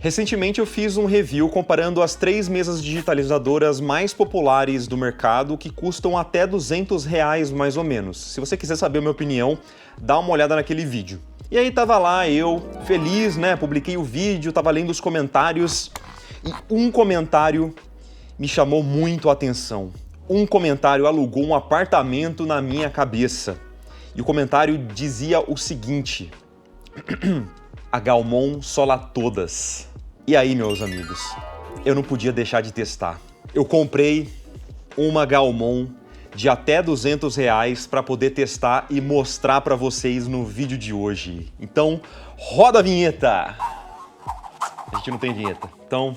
Recentemente eu fiz um review comparando as 3 mesas digitalizadoras mais populares do mercado que custam até R$200 mais ou menos. Se você quiser saber a minha opinião, dá uma olhada naquele vídeo. E aí tava lá eu, feliz, né, publiquei o vídeo, tava lendo os comentários e um comentário me chamou muito a atenção. Um comentário alugou um apartamento na minha cabeça. E o comentário dizia o seguinte: a Gaomon sola todas. E aí, meus amigos, eu não podia deixar de testar. Eu comprei uma Gaomon de até R$200 para poder testar e mostrar para vocês no vídeo de hoje. Então, roda a vinheta! A gente não tem vinheta, então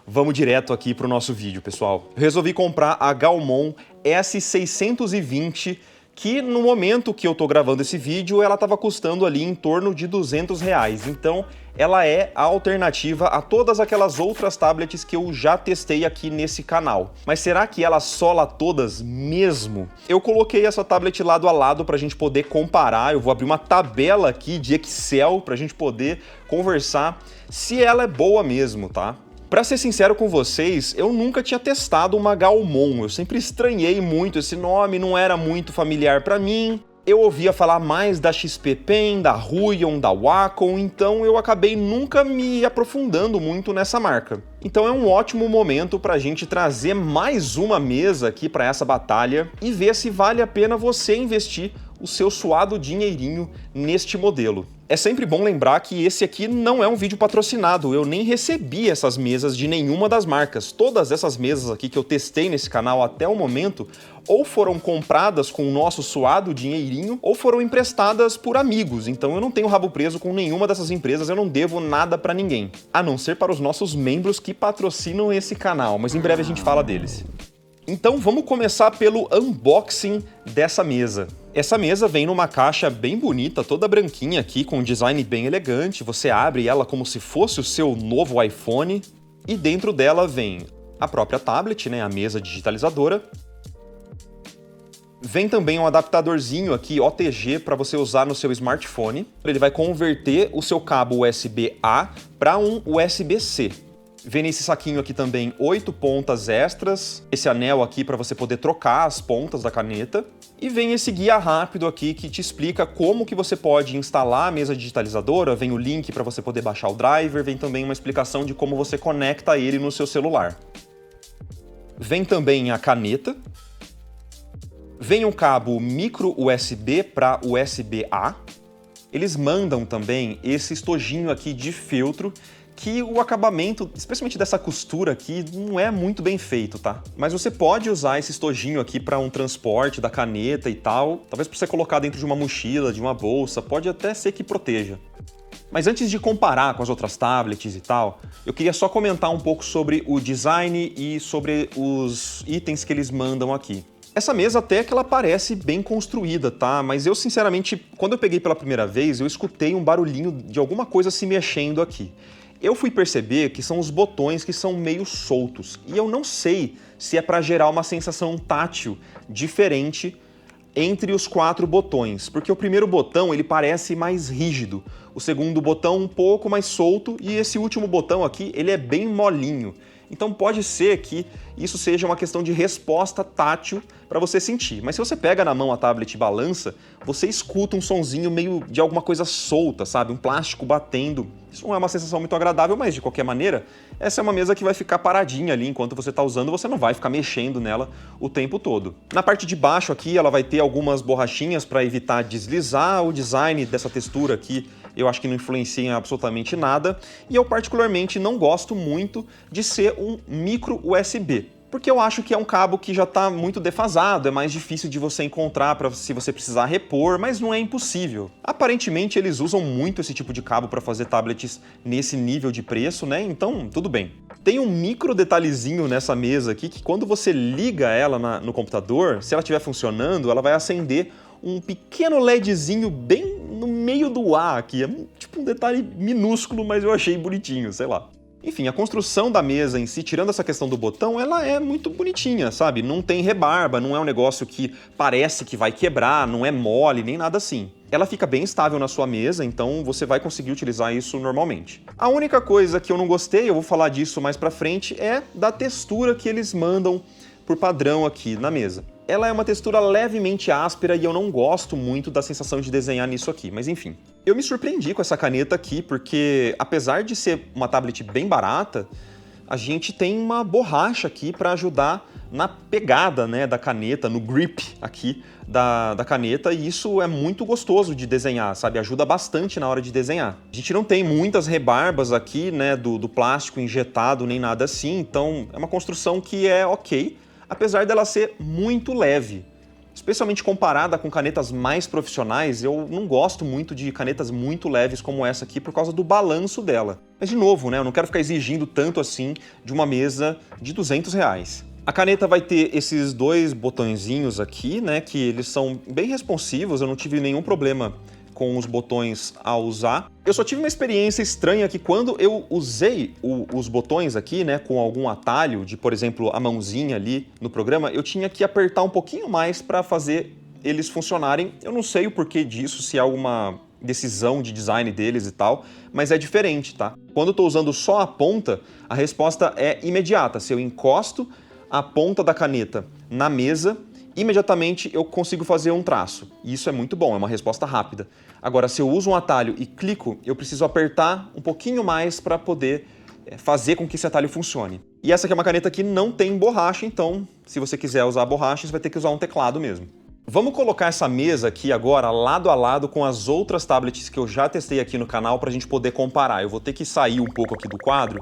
vamos direto aqui para o nosso vídeo, pessoal. Eu resolvi comprar a Gaomon S620, que no momento que eu tô gravando esse vídeo, ela estava custando ali em torno de R$200. Então, ela é a alternativa a todas aquelas outras tablets que eu já testei aqui nesse canal. Mas será que ela sola todas mesmo? Eu coloquei essa tablet lado a lado para a gente poder comparar. Eu vou abrir uma tabela aqui de Excel para a gente poder conversar se ela é boa mesmo, tá? Pra ser sincero com vocês, eu nunca tinha testado uma Gaomon. Eu sempre estranhei muito esse nome, não era muito familiar pra mim. Eu ouvia falar mais da XP Pen, da Huion, da Wacom, então eu acabei nunca me aprofundando muito nessa marca. Então é um ótimo momento pra gente trazer mais uma mesa aqui pra essa batalha e ver se vale a pena você investir o seu suado dinheirinho neste modelo. É sempre bom lembrar que esse aqui não é um vídeo patrocinado, eu nem recebi essas mesas de nenhuma das marcas. Todas essas mesas aqui que eu testei nesse canal até o momento, ou foram compradas com o nosso suado dinheirinho, ou foram emprestadas por amigos. Então eu não tenho rabo preso com nenhuma dessas empresas, eu não devo nada pra ninguém. A não ser para os nossos membros que patrocinam esse canal, mas em breve a gente fala deles. Então vamos começar pelo unboxing dessa mesa. Essa mesa vem numa caixa bem bonita, toda branquinha aqui, com um design bem elegante. Você abre ela como se fosse o seu novo iPhone. E dentro dela vem a própria tablet, né, a mesa digitalizadora. Vem também um adaptadorzinho aqui, OTG, para você usar no seu smartphone. Ele vai converter o seu cabo USB-A para um USB-C. Vem nesse saquinho aqui também 8 pontas extras, esse anel aqui para você poder trocar as pontas da caneta. E vem esse guia rápido aqui que te explica como que você pode instalar a mesa digitalizadora, vem o link para você poder baixar o driver, vem também uma explicação de como você conecta ele no seu celular. Vem também a caneta. Vem um cabo micro USB para USB-A. Eles mandam também esse estojinho aqui de feltro, que o acabamento, especialmente dessa costura aqui, não é muito bem feito, tá? Mas você pode usar esse estojinho aqui para um transporte da caneta e tal, talvez para você colocar dentro de uma mochila, de uma bolsa, pode até ser que proteja. Mas antes de comparar com as outras tablets e tal, eu queria só comentar um pouco sobre o design e sobre os itens que eles mandam aqui. Essa mesa até que ela parece bem construída, tá? Mas eu, sinceramente, quando eu peguei pela primeira vez, eu escutei um barulhinho de alguma coisa se mexendo aqui. Eu fui perceber que são os botões que são meio soltos, e eu não sei se é para gerar uma sensação tátil diferente entre os 4 botões, porque o primeiro botão ele parece mais rígido, o segundo botão um pouco mais solto e esse último botão aqui ele é bem molinho. Então pode ser que isso seja uma questão de resposta tátil para você sentir. Mas se você pega na mão a tablet e balança, você escuta um sonzinho meio de alguma coisa solta, sabe? Um plástico batendo. Isso não é uma sensação muito agradável, mas de qualquer maneira, essa é uma mesa que vai ficar paradinha ali enquanto você está usando, você não vai ficar mexendo nela o tempo todo. Na parte de baixo aqui, ela vai ter algumas borrachinhas para evitar deslizar. O design dessa textura aqui eu acho que não influencia em absolutamente nada, e eu particularmente não gosto muito de ser um micro USB, porque eu acho que é um cabo que já está muito defasado, é mais difícil de você encontrar para se você precisar repor, mas não é impossível. Aparentemente eles usam muito esse tipo de cabo para fazer tablets nesse nível de preço, né? Então tudo bem. Tem um micro detalhezinho nessa mesa aqui que quando você liga ela no computador, se ela estiver funcionando, ela vai acender um pequeno LEDzinho bem no meio do A aqui. É tipo um detalhe minúsculo, mas eu achei bonitinho, sei lá. Enfim, a construção da mesa em si, tirando essa questão do botão, ela é muito bonitinha, sabe? Não tem rebarba, não é um negócio que parece que vai quebrar, não é mole, nem nada assim. ela fica bem estável na sua mesa, então você vai conseguir utilizar isso normalmente. A única coisa que eu não gostei, eu vou falar disso mais pra frente, é da textura que eles mandam por padrão aqui na mesa. Ela é uma textura levemente áspera e eu não gosto muito da sensação de desenhar nisso aqui, mas enfim. Eu me surpreendi com essa caneta aqui, porque apesar de ser uma tablet bem barata, a gente tem uma borracha aqui para ajudar na pegada, né, da caneta, no grip aqui da caneta, e isso é muito gostoso de desenhar, sabe? Ajuda bastante na hora de desenhar. A gente não tem muitas rebarbas aqui, né, do plástico injetado nem nada assim, então é uma construção que é ok, apesar dela ser muito leve. Especialmente comparada com canetas mais profissionais, eu não gosto muito de canetas muito leves como essa aqui por causa do balanço dela. Mas de novo, né, eu não quero ficar exigindo tanto assim de uma mesa de R$200. A caneta vai ter esses dois botõezinhos aqui, né, que eles são bem responsivos, eu não tive nenhum problema com os botões a usar. Eu só tive uma experiência estranha que quando eu usei os botões aqui, né, com algum atalho, de por exemplo a mãozinha ali no programa, eu tinha que apertar um pouquinho mais para fazer eles funcionarem. Eu não sei o porquê disso, se é alguma decisão de design deles e tal, mas é diferente, tá? Quando eu tô usando só a ponta, a resposta é imediata. Se eu encosto a ponta da caneta na mesa, imediatamente eu consigo fazer um traço. E isso é muito bom, é uma resposta rápida. Agora, se eu uso um atalho e clico, eu preciso apertar um pouquinho mais para poder fazer com que esse atalho funcione. E essa aqui é uma caneta que não tem borracha, então se você quiser usar borracha, você vai ter que usar um teclado mesmo. Vamos colocar essa mesa aqui agora lado a lado com as outras tablets que eu já testei aqui no canal para a gente poder comparar. Eu vou ter que sair um pouco aqui do quadro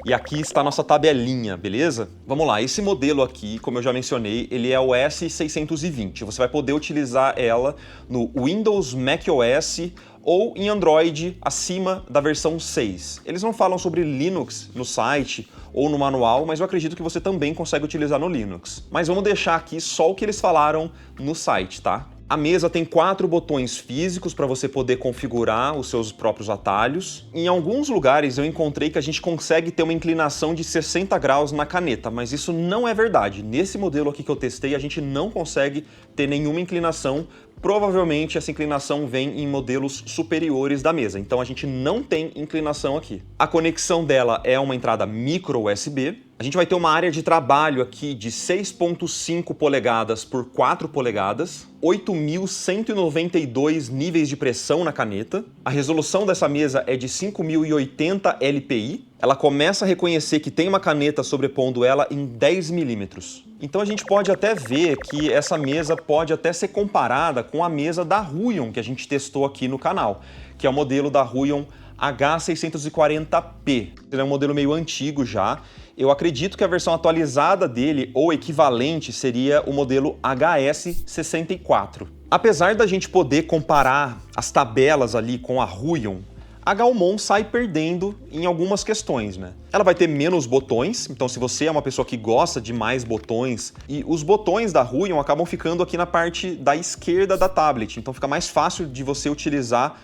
e aqui está a nossa tabelinha, beleza? Vamos lá, esse modelo aqui, como eu já mencionei, ele é o S620. Você vai poder utilizar ela no Windows, macOS ou em Android acima da versão 6. Eles não falam sobre Linux no site ou no manual, mas eu acredito que você também consegue utilizar no Linux. Mas vamos deixar aqui só o que eles falaram no site, tá? A mesa tem 4 botões físicos para você poder configurar os seus próprios atalhos. Em alguns lugares eu encontrei que a gente consegue ter uma inclinação de 60 graus na caneta, mas isso não é verdade. Nesse modelo aqui que eu testei, a gente não consegue ter nenhuma inclinação. Provavelmente essa inclinação vem em modelos superiores da mesa, então a gente não tem inclinação aqui. A conexão dela é uma entrada micro USB. A gente vai ter uma área de trabalho aqui de 6,5 polegadas por 4 polegadas, 8.192 níveis de pressão na caneta. A resolução dessa mesa é de 5.080 LPI. Ela começa a reconhecer que tem uma caneta sobrepondo ela em 10 milímetros. Então a gente pode até ver que essa mesa pode até ser comparada com a mesa da Huion que a gente testou aqui no canal, que é o modelo da Huion H640P. Ele é um modelo meio antigo já. Eu acredito que a versão atualizada dele, ou equivalente, seria o modelo HS64. Apesar da gente poder comparar as tabelas ali com a Huion, a Gaomon sai perdendo em algumas questões, né? Ela vai ter menos botões, então se você é uma pessoa que gosta de mais botões, e os botões da Huion acabam ficando aqui na parte da esquerda da tablet, então fica mais fácil de você utilizar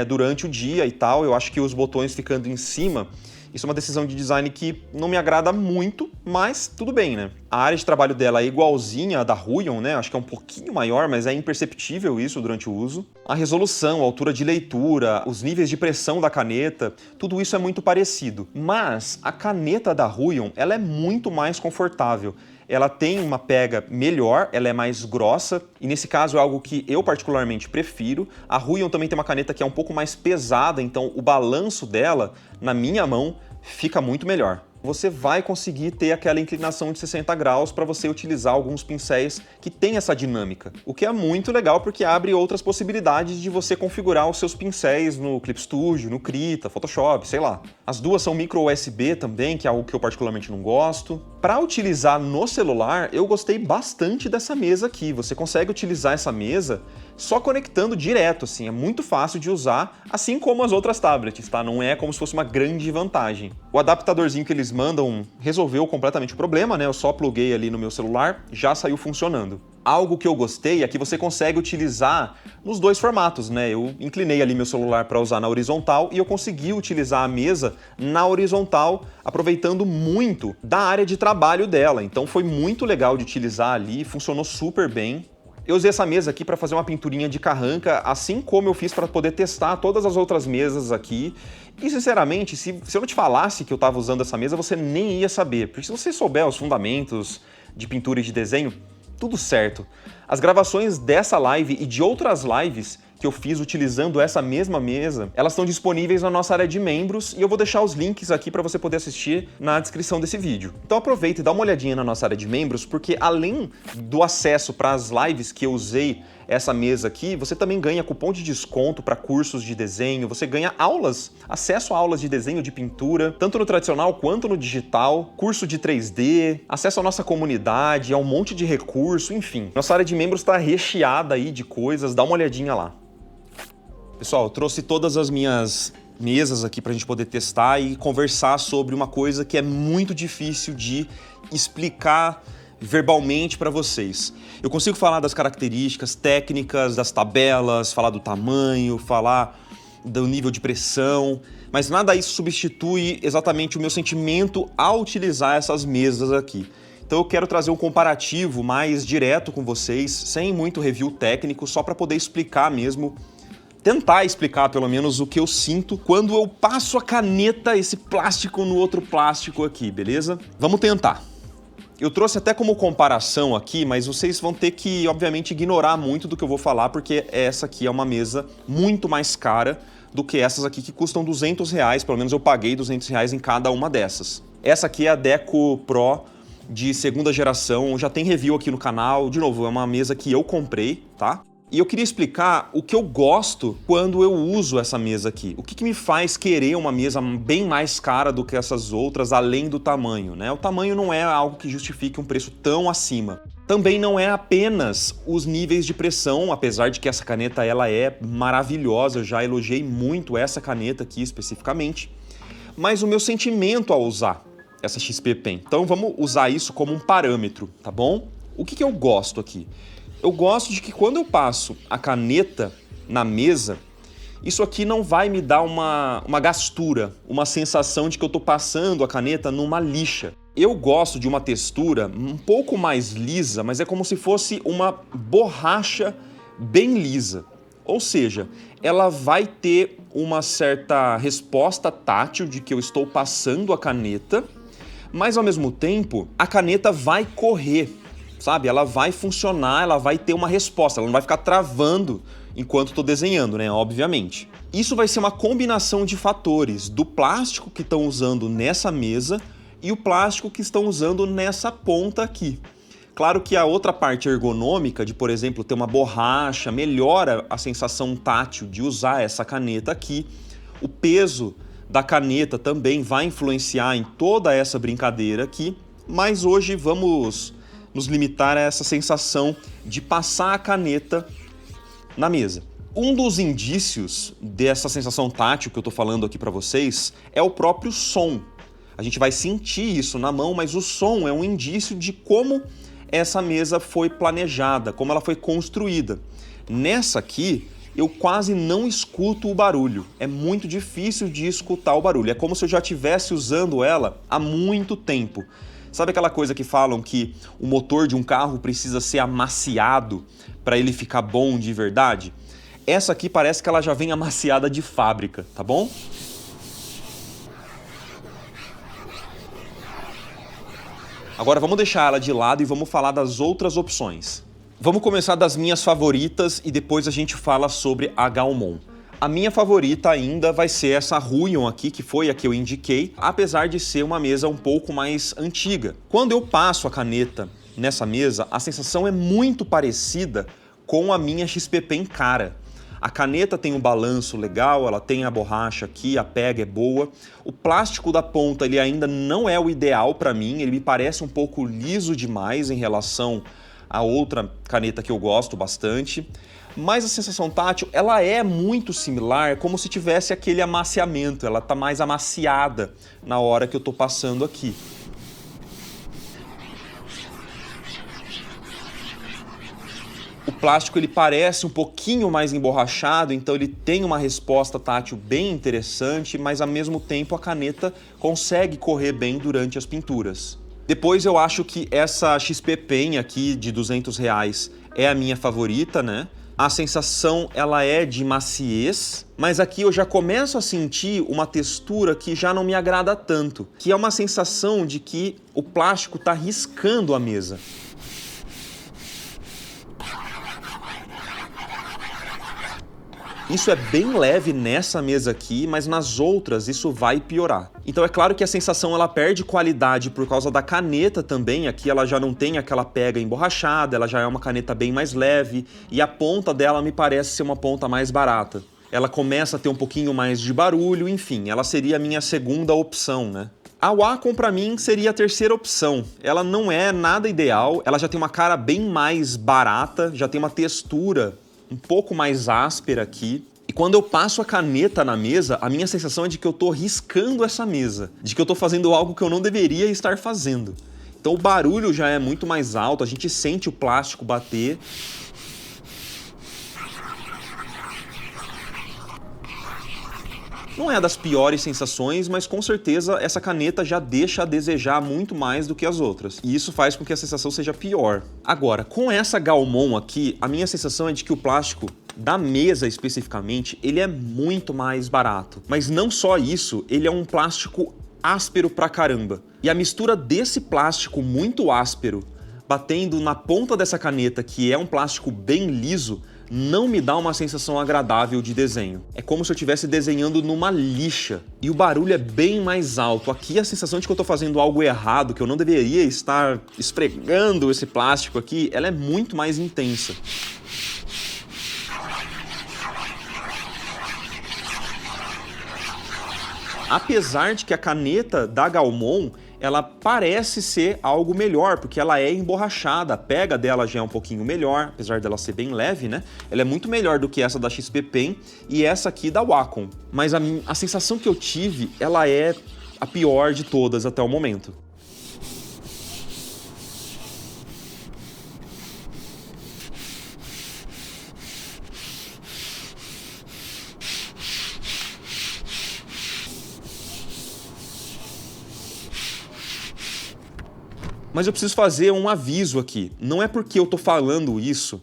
durante o dia e tal. Eu acho que os botões ficando em cima, isso é uma decisão de design que não me agrada muito, mas tudo bem, né? A área de trabalho dela é igualzinha à da Huion, né? Acho que é um pouquinho maior, mas é imperceptível isso durante o uso. A resolução, a altura de leitura, os níveis de pressão da caneta, tudo isso é muito parecido. Mas a caneta da Huion, ela é muito mais confortável. Ela tem uma pega melhor, ela é mais grossa, e nesse caso é algo que eu particularmente prefiro. A Huion também tem uma caneta que é um pouco mais pesada, então o balanço dela, na minha mão, fica muito melhor. Você vai conseguir ter aquela inclinação de 60 graus para você utilizar alguns pincéis que têm essa dinâmica, o que é muito legal porque abre outras possibilidades de você configurar os seus pincéis no Clip Studio, no Krita, Photoshop, sei lá. As duas são micro USB também, que é algo que eu particularmente não gosto. Para utilizar no celular, eu gostei bastante dessa mesa aqui. Você consegue utilizar essa mesa só conectando direto, assim, é muito fácil de usar, assim como as outras tablets, tá? Não é como se fosse uma grande vantagem. O adaptadorzinho que eles mandam resolveu completamente o problema, né? Eu só pluguei ali no meu celular, já saiu funcionando. Algo que eu gostei é que você consegue utilizar nos dois formatos, né? Eu inclinei ali meu celular para usar na horizontal e eu consegui utilizar a mesa na horizontal, aproveitando muito da área de trabalho dela. Então foi muito legal de utilizar ali, funcionou super bem. Eu usei essa mesa aqui para fazer uma pinturinha de carranca, assim como eu fiz para poder testar todas as outras mesas aqui. E, sinceramente, se eu não te falasse que eu estava usando essa mesa, você nem ia saber. Porque se você souber os fundamentos de pintura e de desenho, tudo certo. As gravações dessa live e de outras lives que eu fiz utilizando essa mesma mesa, elas estão disponíveis na nossa área de membros e eu vou deixar os links aqui para você poder assistir na descrição desse vídeo. Então aproveita e dá uma olhadinha na nossa área de membros, porque além do acesso para as lives que eu usei essa mesa aqui, você também ganha cupom de desconto para cursos de desenho, você ganha aulas, acesso a aulas de desenho, de pintura, tanto no tradicional quanto no digital, curso de 3D, acesso à nossa comunidade, a um monte de recurso, enfim. Nossa área de membros está recheada aí de coisas, dá uma olhadinha lá. Pessoal, eu trouxe todas as minhas mesas aqui para a gente poder testar e conversar sobre uma coisa que é muito difícil de explicar verbalmente para vocês. Eu consigo falar das características técnicas, das tabelas, falar do tamanho, falar do nível de pressão, mas nada disso substitui exatamente o meu sentimento ao utilizar essas mesas aqui. Então eu quero trazer um comparativo mais direto com vocês, sem muito review técnico, só para poder explicar mesmo, tentar explicar pelo menos o que eu sinto quando eu passo a caneta, esse plástico no outro plástico aqui, beleza? Vamos tentar. Eu trouxe até como comparação aqui, mas vocês vão ter que, obviamente, ignorar muito do que eu vou falar, porque essa aqui é uma mesa muito mais cara do que essas aqui que custam R$200, pelo menos eu paguei R$200 em cada uma dessas. Essa aqui é a Deco Pro de segunda geração, já tem review aqui no canal, de novo, é uma mesa que eu comprei, tá? E eu queria explicar o que eu gosto quando eu uso essa mesa aqui. O que me faz querer uma mesa bem mais cara do que essas outras, além do tamanho, né? O tamanho não é algo que justifique um preço tão acima. Também não é apenas os níveis de pressão, apesar de que essa caneta ela é maravilhosa, eu já elogiei muito essa caneta aqui especificamente, mas o meu sentimento ao usar essa XP Pen. Então vamos usar isso como um parâmetro, tá bom? O que eu gosto aqui? Eu gosto de que quando eu passo a caneta na mesa, isso aqui não vai me dar uma gastura, uma sensação de que eu estou passando a caneta numa lixa. Eu gosto de uma textura um pouco mais lisa, mas é como se fosse uma borracha bem lisa. Ou seja, ela vai ter uma certa resposta tátil de que eu estou passando a caneta, mas ao mesmo tempo a caneta vai correr. Sabe, ela vai funcionar, ela vai ter uma resposta, ela não vai ficar travando enquanto estou desenhando, né, obviamente. Isso vai ser uma combinação de fatores, do plástico que estão usando nessa mesa e o plástico que estão usando nessa ponta aqui. Claro que a outra parte ergonômica, de, por exemplo, ter uma borracha, melhora a sensação tátil de usar essa caneta aqui. O peso da caneta também vai influenciar em toda essa brincadeira aqui, mas hoje vamos nos limitar a essa sensação de passar a caneta na mesa. Um dos indícios dessa sensação tátil que eu estou falando aqui para vocês é o próprio som. A gente vai sentir isso na mão, mas o som é um indício de como essa mesa foi planejada, como ela foi construída. Nessa aqui, eu quase não escuto o barulho. É muito difícil de escutar o barulho. É como se eu já estivesse usando ela há muito tempo. Sabe aquela coisa que falam que o motor de um carro precisa ser amaciado para ele ficar bom de verdade? Essa aqui parece que ela já vem amaciada de fábrica, tá bom? Agora vamos deixar ela de lado e vamos falar das outras opções. Vamos começar das minhas favoritas e depois a gente fala sobre a Gaomon. A minha favorita ainda vai ser essa Huion aqui, que foi a que eu indiquei, apesar de ser uma mesa um pouco mais antiga. Quando eu passo a caneta nessa mesa, a sensação é muito parecida com a minha XP Pen cara. A caneta tem um balanço legal, ela tem a borracha aqui, a pega é boa. O plástico da ponta ele ainda não é o ideal para mim, ele me parece um pouco liso demais em relação a outra caneta que eu gosto bastante. Mas a sensação tátil, ela é muito similar, como se tivesse aquele amaciamento, ela está mais amaciada na hora que eu estou passando aqui. O plástico ele parece um pouquinho mais emborrachado, então ele tem uma resposta tátil bem interessante, mas ao mesmo tempo a caneta consegue correr bem durante as pinturas. Depois eu acho que essa XP Pen aqui de R$200 é a minha favorita, né? A sensação ela é de maciez, mas aqui eu já começo a sentir uma textura que já não me agrada tanto, que é uma sensação de que o plástico está riscando a mesa. Isso é bem leve nessa mesa aqui, mas nas outras isso vai piorar. Então é claro que a sensação ela perde qualidade por causa da caneta também. Aqui ela já não tem aquela pega emborrachada, ela já é uma caneta bem mais leve e a ponta dela me parece ser uma ponta mais barata. Ela começa a ter um pouquinho mais de barulho, enfim, ela seria a minha segunda opção, né? A Wacom para mim seria a terceira opção. Ela não é nada ideal, ela já tem uma cara bem mais barata, já tem uma textura um pouco mais áspera aqui. E quando eu passo a caneta na mesa, a minha sensação é de que eu tô riscando essa mesa, de que eu tô fazendo algo que eu não deveria estar fazendo. Então o barulho já é muito mais alto, a gente sente o plástico bater. Não é das piores sensações, mas com certeza essa caneta já deixa a desejar muito mais do que as outras. E isso faz com que a sensação seja pior. Agora, com essa Gaomon aqui, a minha sensação é de que o plástico da mesa especificamente, ele é muito mais barato. Mas não só isso, ele é um plástico áspero pra caramba. E a mistura desse plástico muito áspero, batendo na ponta dessa caneta, que é um plástico bem liso, não me dá uma sensação agradável de desenho. É como se eu estivesse desenhando numa lixa. E o barulho é bem mais alto. Aqui a sensação de que eu estou fazendo algo errado, que eu não deveria estar esfregando esse plástico aqui, ela é muito mais intensa. Apesar de que a caneta da Gaomon, ela parece ser algo melhor, porque ela é emborrachada, a pega dela já é um pouquinho melhor, apesar dela ser bem leve, né? Ela é muito melhor do que essa da XP Pen e essa aqui da Wacom. Mas a sensação que eu tive, ela é a pior de todas até o momento. Mas eu preciso fazer um aviso aqui. Não é porque eu tô falando isso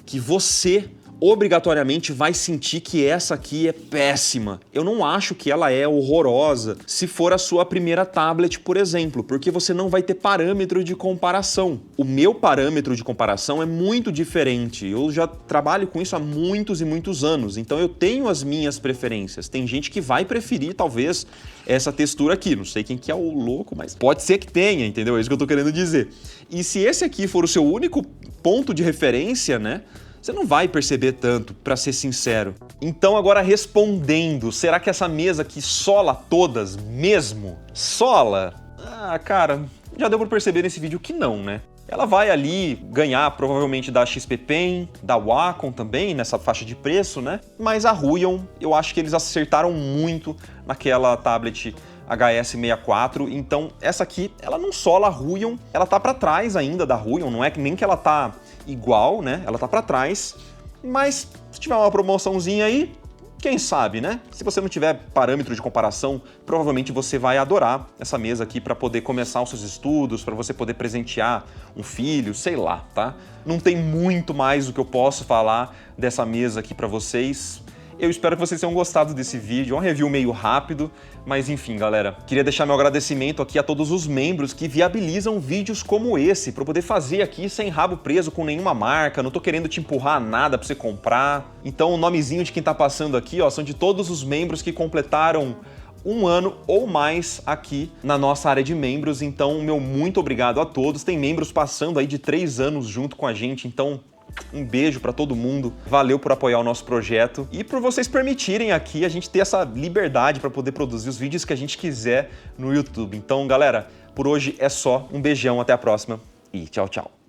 que você obrigatoriamente vai sentir que essa aqui é péssima. Eu não acho que ela é horrorosa se for a sua primeira tablet, por exemplo, porque você não vai ter parâmetro de comparação. O meu parâmetro de comparação é muito diferente. Eu já trabalho com isso há muitos e muitos anos, então eu tenho as minhas preferências. Tem gente que vai preferir, talvez, essa textura aqui. Não sei quem que é o louco, mas pode ser que tenha, entendeu? É isso que eu tô querendo dizer. E se esse aqui for o seu único ponto de referência, né? Você não vai perceber tanto, pra ser sincero. Então agora respondendo, será que essa mesa aqui sola todas mesmo? Sola? Ah, cara, já deu pra perceber nesse vídeo que não, né? Ela vai ali ganhar provavelmente da XP Pen, da Wacom também, nessa faixa de preço, né? Mas a Ruion, eu acho que eles acertaram muito naquela tablet HS64, então essa aqui, ela não sola a Ruion, ela tá pra trás ainda da Ruion, não é que nem que ela tá igual, né? Ela tá pra trás, mas se tiver uma promoçãozinha aí, quem sabe, né? Se você não tiver parâmetro de comparação, provavelmente você vai adorar essa mesa aqui para poder começar os seus estudos, para você poder presentear um filho, sei lá, tá? Não tem muito mais do que eu posso falar dessa mesa aqui para vocês. Eu espero que vocês tenham gostado desse vídeo, é um review meio rápido, mas enfim, galera. Queria deixar meu agradecimento aqui a todos os membros que viabilizam vídeos como esse, para eu poder fazer aqui sem rabo preso com nenhuma marca, não tô querendo te empurrar nada para você comprar. Então o nomezinho de quem tá passando aqui, ó, são de todos os membros que completaram um ano ou mais aqui na nossa área de membros, então meu muito obrigado a todos. Tem membros passando aí de 3 anos junto com a gente, então um beijo para todo mundo, valeu por apoiar o nosso projeto e por vocês permitirem aqui a gente ter essa liberdade para poder produzir os vídeos que a gente quiser no YouTube. Então, galera, por hoje é só, um beijão, até a próxima e tchau, tchau.